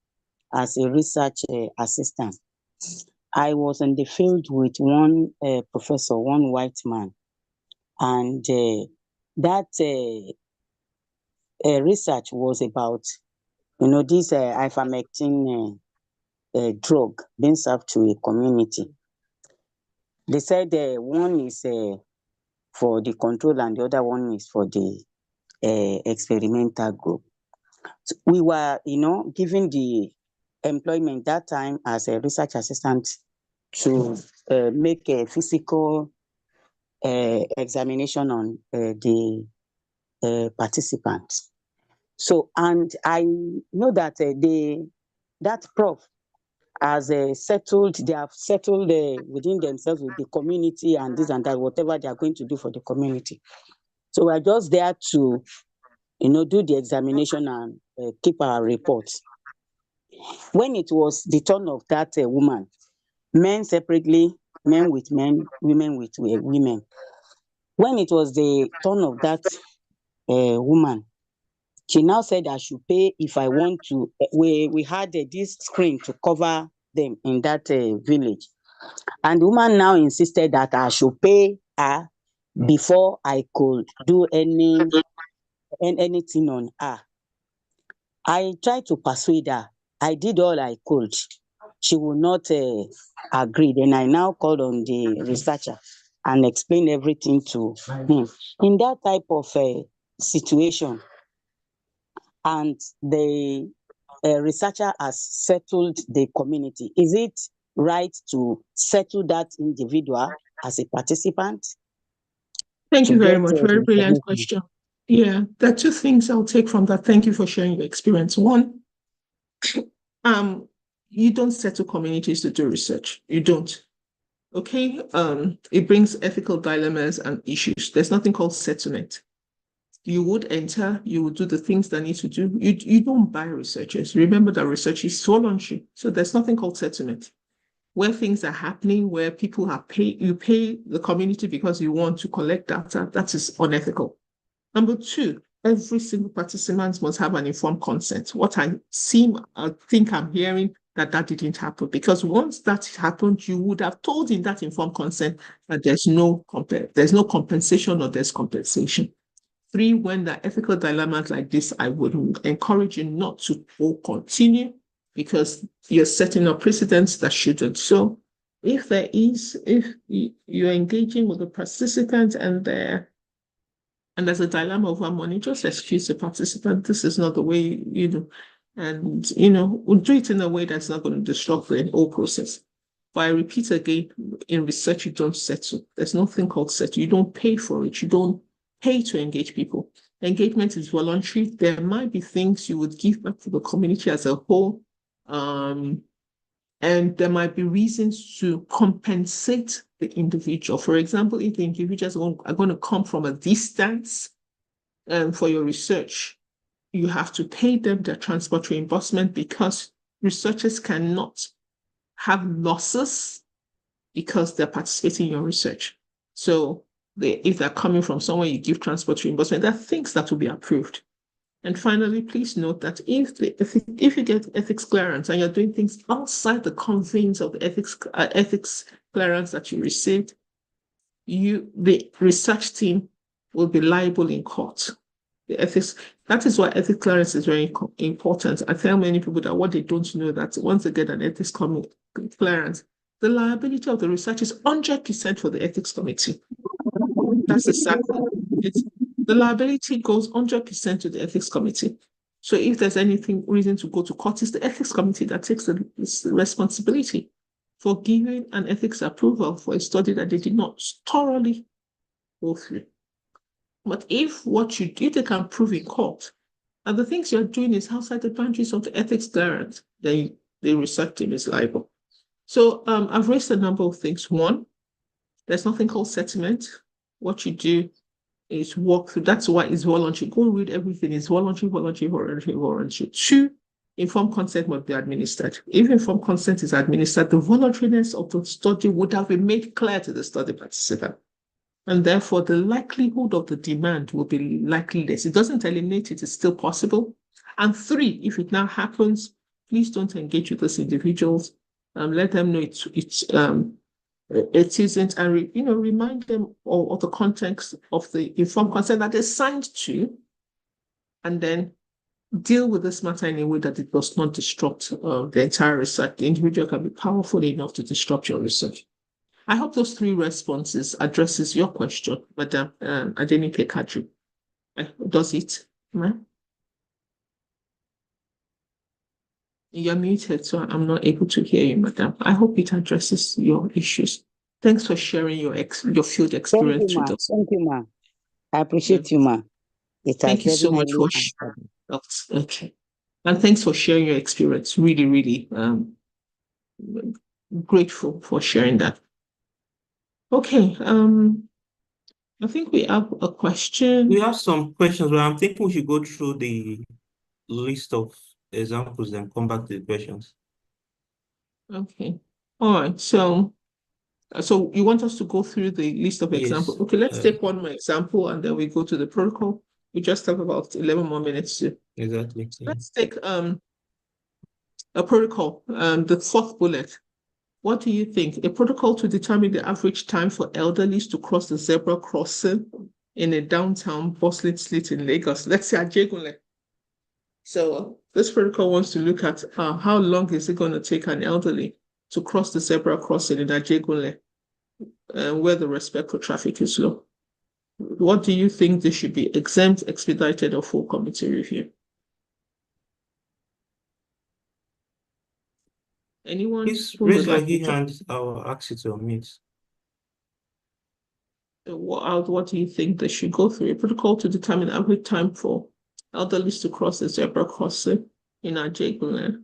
as a research assistant. I was in the field with one professor, one white man, and that research was about, this ivermectin drug being served to a community. They said one is for the control and the other one is for the experimental group. So we were, given the employment that time as a research assistant to make a physical examination on the participants. So, and I know that that prof has they have settled within themselves with the community and this and that, whatever they are going to do for the community. So we're just there to, do the examination and keep our reports. When it was the turn of that woman, men separately, men with men, women with women. When it was the turn of that woman, she now said I should pay if I want to. We had this screen to cover them in that village. And the woman now insisted that I should pay her before I could do anything on her. I tried to persuade her. I did all I could. She would not agree. Then I now called on the researcher and explained everything to him. In that type of situation, and the researcher has settled the community, is it right to settle that individual as a participant? Thank you very much. Very brilliant question. Yeah, there are two things I'll take from that. Thank you for sharing your experience. One, you don't settle communities to do research. You don't. Okay. It brings ethical dilemmas and issues. There's nothing called settlement. You would enter, you would do the things that need to do. You don't buy researchers. Remember that research is voluntary. So there's nothing called settlement. Where things are happening, where people are you pay the community because you want to collect data, that is unethical. Number two, every single participant must have an informed consent. What I think I'm hearing that didn't happen, because once that happened, you would have told in that informed consent that there's no compensation or there's compensation. Three, when there are ethical dilemmas like this, I would encourage you not to continue, because you're setting up precedents that shouldn't. So if you're engaging with the participant and there's a dilemma over money, just excuse the participant. This is not the way, and, we'll do it in a way that's not going to disrupt the whole process. But I repeat again, in research, you don't settle. There's nothing called settle. You don't pay for it. You don't pay to engage people. Engagement is voluntary. There might be things you would give back to the community as a whole. And there might be reasons to compensate the individual. For example, if the individuals are going to come from a distance for your research, you have to pay them their transport reimbursement, because researchers cannot have losses because they're participating in your research. So if they're coming from somewhere, you give transport reimbursement. There are things that will be approved. And finally, please note that if you get ethics clearance and you're doing things outside the confines of the ethics clearance that you received, the research team will be liable in court. That is why ethics clearance is very important. I tell many people that what they don't know, that once they get an ethics clearance, the liability of the research is 100% for the ethics committee. That's the sad thing. The liability goes 100% to the ethics committee. So if there's anything reason to go to court, it's the ethics committee that takes the responsibility for giving an ethics approval for a study that they did not thoroughly go through. But if they can prove in court, and the things you're doing is outside the boundaries of the ethics clearance, then the research team is liable. So I've raised a number of things. One, there's nothing called settlement. What you do is walk through. That's why it's voluntary. Go read everything. It's voluntary. Two, informed consent must be administered. If informed consent is administered, the voluntariness of the study would have been made clear to the study participant. And therefore, the likelihood of the demand will be likely less. It doesn't eliminate it. It's still possible. And three, if it now happens, please don't engage with those individuals. Let them know it isn't, and remind them of the context of the informed consent that they signed to, and then deal with this matter in a way that it does not disrupt the entire research. The individual can be powerful enough to disrupt your research. I hope those three responses addresses your question, Madam Adenike Kadri. Does it, ma'am? You're muted, so I'm not able to hear you, madam. I hope it addresses your issues. Thanks for sharing your field experience with us. Thank you, ma. I appreciate you, ma. Thank you so much for sharing. Okay. And thanks for sharing your experience. Really, really grateful for sharing that. Okay. I think we have a question. We have some questions, but I'm thinking we should go through the list of examples and come back to the questions. Okay. All right. So you want us to go through the list of examples? Yes. Okay, let's take one more example and then we go to the protocol. We just have about 11 more minutes to. Exactly. Let's take a protocol, the fourth bullet. What do you think? A protocol to determine the average time for elderly to cross the zebra crossing in a downtown bustling street in Lagos. Let's say Ajegunle. So this protocol wants to look at how long is it going to take an elderly to cross the zebra crossing in Ajegunle, where the respect for traffic is low. What do you think they should be? Exempt, expedited, or full committee review? Anyone? Please raise your hand. I will ask you to unmute. What do you think they should go through? A protocol to determine average time for elderly to cross the zebra crossing in Ajegunle,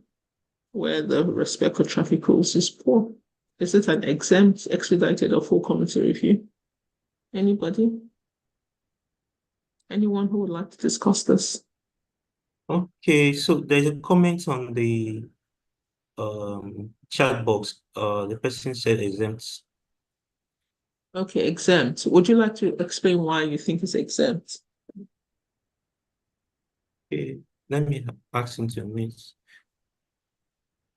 where the respect for traffic rules is poor. Is it an exempt, expedited, or full committee review? Anybody? Anyone who would like to discuss this? Okay, so there's a comment on the chat box. The person said exempt. Okay, exempt. Would you like to explain why you think it's exempt? Okay, let me ask him to unmute.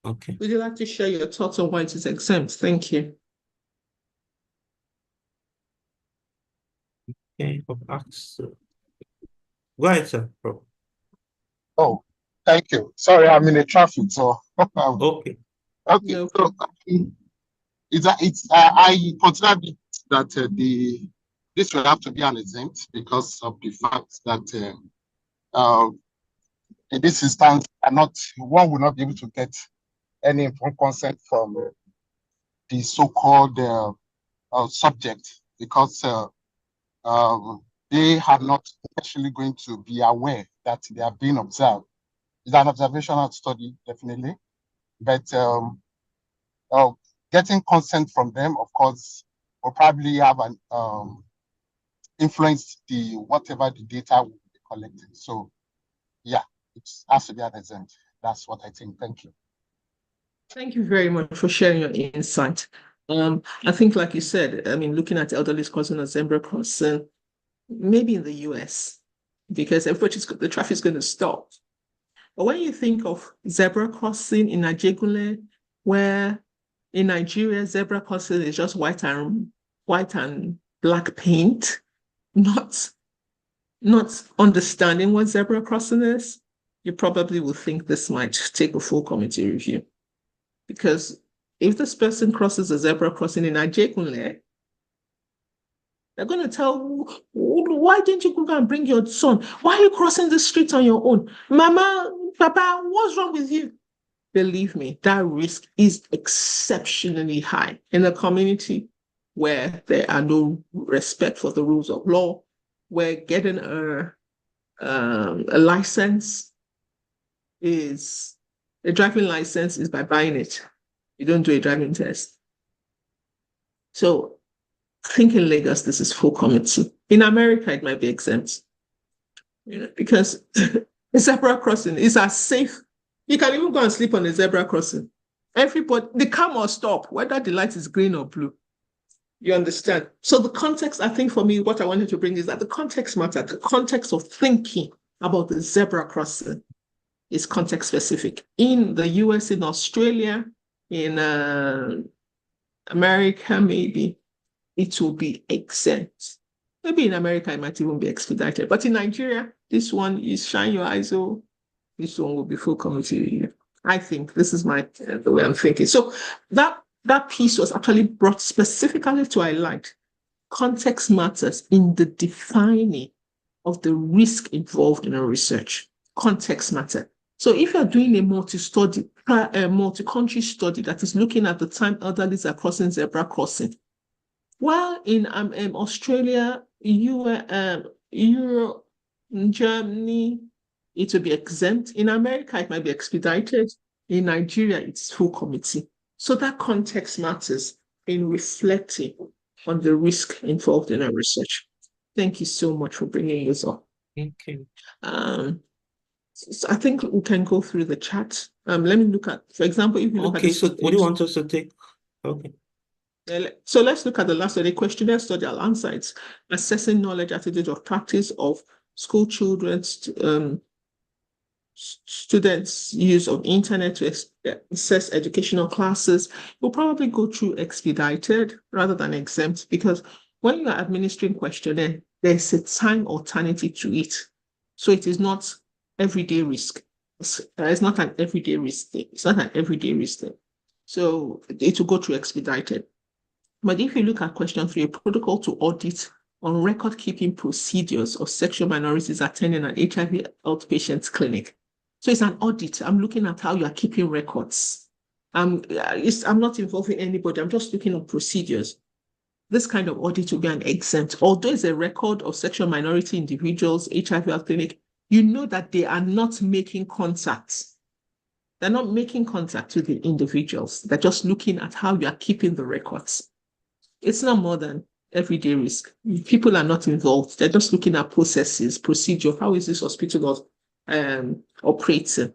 Okay. Would you like to share your thoughts on why it is exempt? Thank you. Okay, I'll ask. Go ahead, sir. Oh, thank you. Sorry, I'm in the traffic, so. Okay. Okay. No So I consider that this will have to be an exempt because of the fact that in this instance, one will not be able to get any informed consent from the so-called subject because they are not actually going to be aware that they are being observed. It's an observational study, definitely, but getting consent from them, of course, will probably have an influence whatever the data will be collected. So, yeah, it has to be an exempt. That's what I think. Thank you. Thank you very much for sharing your insight. I think, like you said, I mean, looking at elderly crossing a zebra crossing, maybe in the US, because the traffic is going to stop. But when you think of zebra crossing in Ajegunle, where in Nigeria, zebra crossing is just white and black paint, not understanding what zebra crossing is, you probably will think this might take a full committee review. Because if this person crosses a zebra crossing in Ajegunle, they're going to tell, why didn't you go and bring your son? Why are you crossing the street on your own? Mama, Papa, what's wrong with you? Believe me, that risk is exceptionally high in a community where there are no respect for the rules of law, where getting a license is, a driving license is by buying it. You don't do a driving test. So I think in Lagos, this is full committee. In America, it might be exempt, because the zebra crossing is as safe. You can even go and sleep on the zebra crossing. Everybody, the car must stop, whether the light is green or blue. You understand? So the context, I think for me, what I wanted to bring is that the context matters. The context of thinking about the zebra crossing is context specific. In the US, in Australia, in America, maybe it will be exempt. Maybe in America, it might even be expedited. But in Nigeria, this one is shine your eyes. Oh, this one will be full committee. I think this is the way I'm thinking. So that piece was actually brought specifically to highlight context matters in the defining of the risk involved in a research. Context matter. So if you're doing a multi-country study that is looking at the time elderlies are crossing zebra crossing, while in Australia, Europe, Germany, it will be exempt. In America, it might be expedited. In Nigeria, it's full committee. So that context matters in reflecting on the risk involved in our research. Thank you so much for bringing this up. Thank you. So I think we can go through the chat. Let me look at, for example, if you look at Okay, so what do you want us to take? Okay. So let's look at the last study, questionnaire study. I'll answer it. Assessing knowledge, attitude of practice of school children, students' use of internet to access educational classes. We'll probably go through expedited rather than exempt, because when you are administering questionnaire, there's a time alternative to it. So it is not everyday risk. It's not an everyday risk thing. It's not an everyday risk thing. So it will go through expedited. But if you look at question 3, a protocol to audit on record-keeping procedures of sexual minorities attending an HIV outpatient clinic. So it's an audit. I'm looking at how you are keeping records. I'm not involving anybody. I'm just looking at procedures. This kind of audit will be an exempt. Although it's a record of sexual minority individuals, HIV clinic, you know that they are not making contact. They're not making contact with the individuals. They're just looking at how you are keeping the records. It's not more than everyday risk. People are not involved. They're just looking at processes, procedure. How is this hospital operating?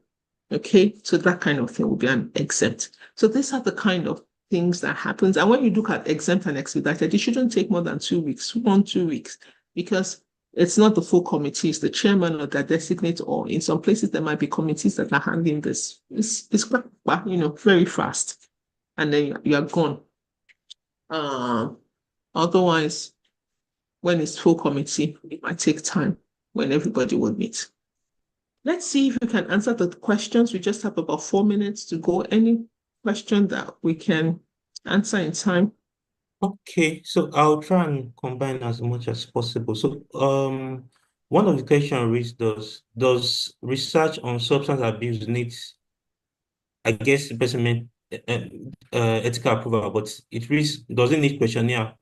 Okay, so that kind of thing will be an exempt. So these are the kind of things that happens. And when you look at exempt and expedited, it shouldn't take more than 2 weeks, 2 weeks, because it's not the full committee, it's the chairman or the designate, or in some places there might be committees that are handling this. It's quite, very fast, and then you are gone. Otherwise, when it's full committee, it might take time when everybody will meet. Let's see if we can answer the questions. We just have about 4 minutes to go. Any question that we can answer in time? Okay, so I'll try and combine as much as possible. So, one of the questions reads, does research on substance abuse needs, I guess the person meant ethical approval, but it reads, does it need questionnaire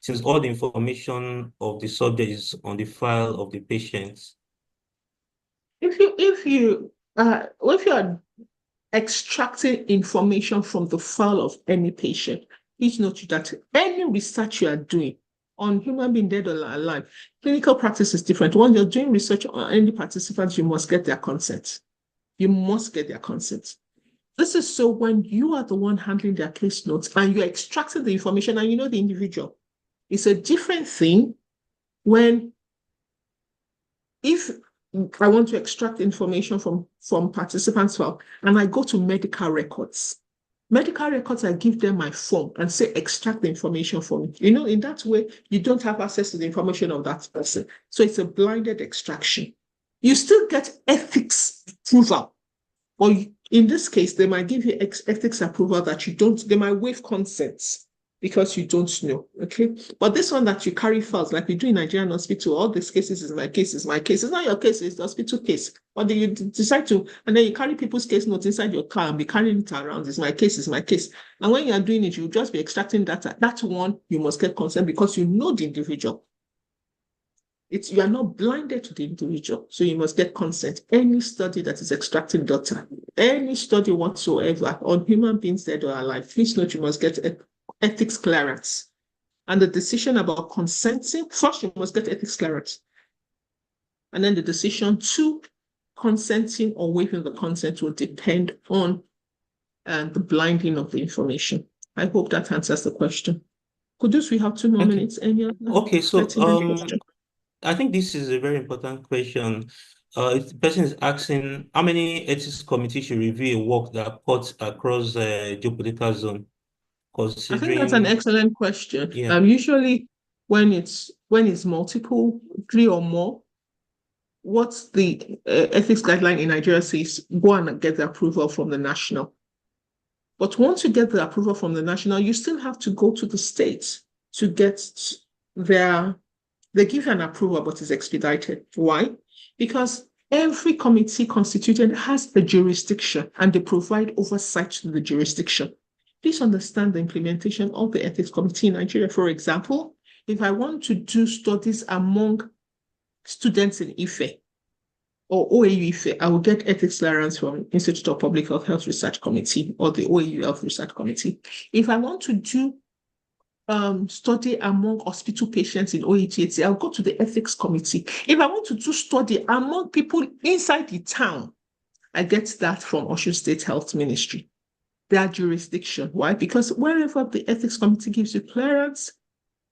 since all the information of the subject is on the file of the patient? If you are extracting information from the file of any patient, please note that any research you are doing on human being dead or alive, clinical practice is different. When you're doing research on any participants, you must get their consent. You must get their consent. This is so when you are the one handling their case notes and you're extracting the information and you know the individual. It's a different thing when if I want to extract information from participants' file and I go to medical records, I give them my form and say, extract the information for me. You know, in that way, you don't have access to the information of that person. So it's a blinded extraction. You still get ethics approval. Or in this case, they might give you ethics approval that you don't, they might waive consents because you don't know, okay? But this one that you carry files, like we do in Nigerian hospital, all these cases is my case, is my case. It's not your case, it's the hospital case. But then you decide to, and then you carry people's case notes inside your car and be carrying it around. It's my case, it's my case. And when you are doing it, you'll just be extracting data. That one, you must get consent because you know the individual. You are not blinded to the individual, so you must get consent. Any study that is extracting data, any study whatsoever on human beings dead or alive, please note you must get ethics clearance. And the decision about consenting, first you must get ethics clearance. And then the decision to consenting or waiving the consent will depend on the blinding of the information. I hope that answers the question. Kudus, we have 2 more minutes. Any other? Okay, so question? I think this is a very important question. If the person is asking how many ethics committees should review a work that cuts across the geopolitical zone, I think that's an considering excellent question. Yeah. Usually when it's multiple, 3 or more, what's the ethics guideline in Nigeria says, go and get the approval from the national. But once you get the approval from the national, you still have to go to the states to get they give you an approval, but it's expedited. Why? Because every committee constituted has a jurisdiction and they provide oversight to the jurisdiction. Please understand the implementation of the ethics committee in Nigeria. For example, if I want to do studies among students in IFE or OAU IFE, I will get ethics clearance from Institute of Public Health Research Committee or the OAU Health Research Committee. If I want to do study among hospital patients in OHTA, I'll go to the ethics committee. If I want to do study among people inside the town, I get that from Osun State Health Ministry, their jurisdiction. Why? Because wherever the ethics committee gives you clearance,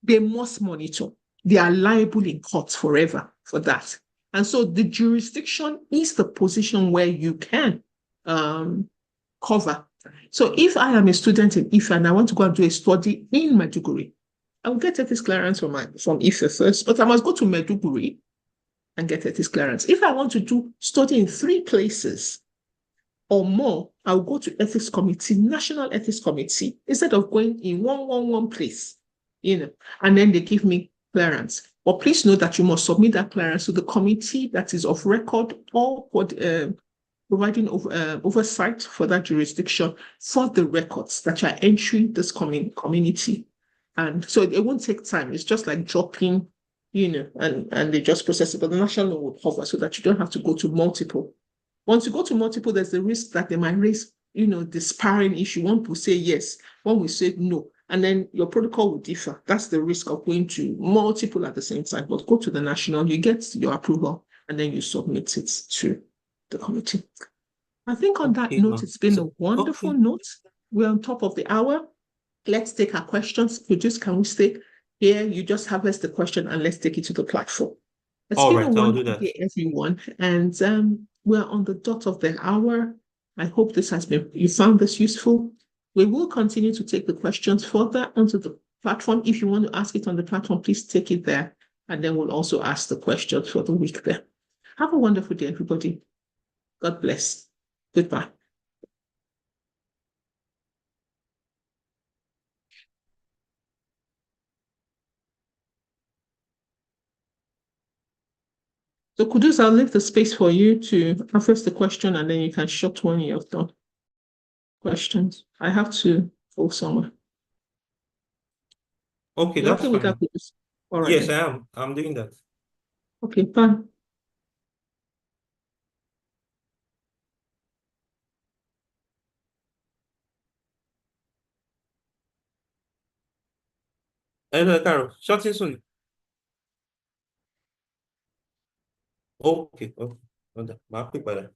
they must monitor. They are liable in court forever for that. And so the jurisdiction is the position where you can cover. So if I am a student in IFE and I want to go and do a study in Maiduguri, I will get ethics clearance from IFE first, but I must go to Maiduguri and get ethics clearance. If I want to do study in 3 places or more, I'll go to ethics committee, national ethics committee, instead of going in one place, and then they give me clearance. But please know that you must submit that clearance to the committee that is of record or providing oversight for that jurisdiction for the records that are entering this community. And so it won't take time. It's just like dropping, and they just process it, but the national will cover so that you don't have to go to multiple. Once you go to multiple, there's the risk that they might raise, the sparring issue. One will say yes, one will say no, and then your protocol will differ. That's the risk of going to multiple at the same time. But go to the national, you get your approval, and then you submit it to the committee. I think on that note, it's been a wonderful note. We're on top of the hour. Let's take our questions. Can we stay here? You just harvest the question and let's take it to the platform. It's been a wonderful day, everyone. And we're on the dot of the hour. I hope you found this useful. We will continue to take the questions further onto the platform. If you want to ask it on the platform, please take it there. And then we'll also ask the questions for the week there. Have a wonderful day, everybody. God bless. Goodbye. So Kudus, I'll leave the space for you to address the question and then you can shut when you've done questions. I have to go somewhere. Okay, that's fine. With that, Kudus? All right. Yes, I am. I'm doing that. Okay, bye. Carol, shut it soon. Okay, okay. Hold on.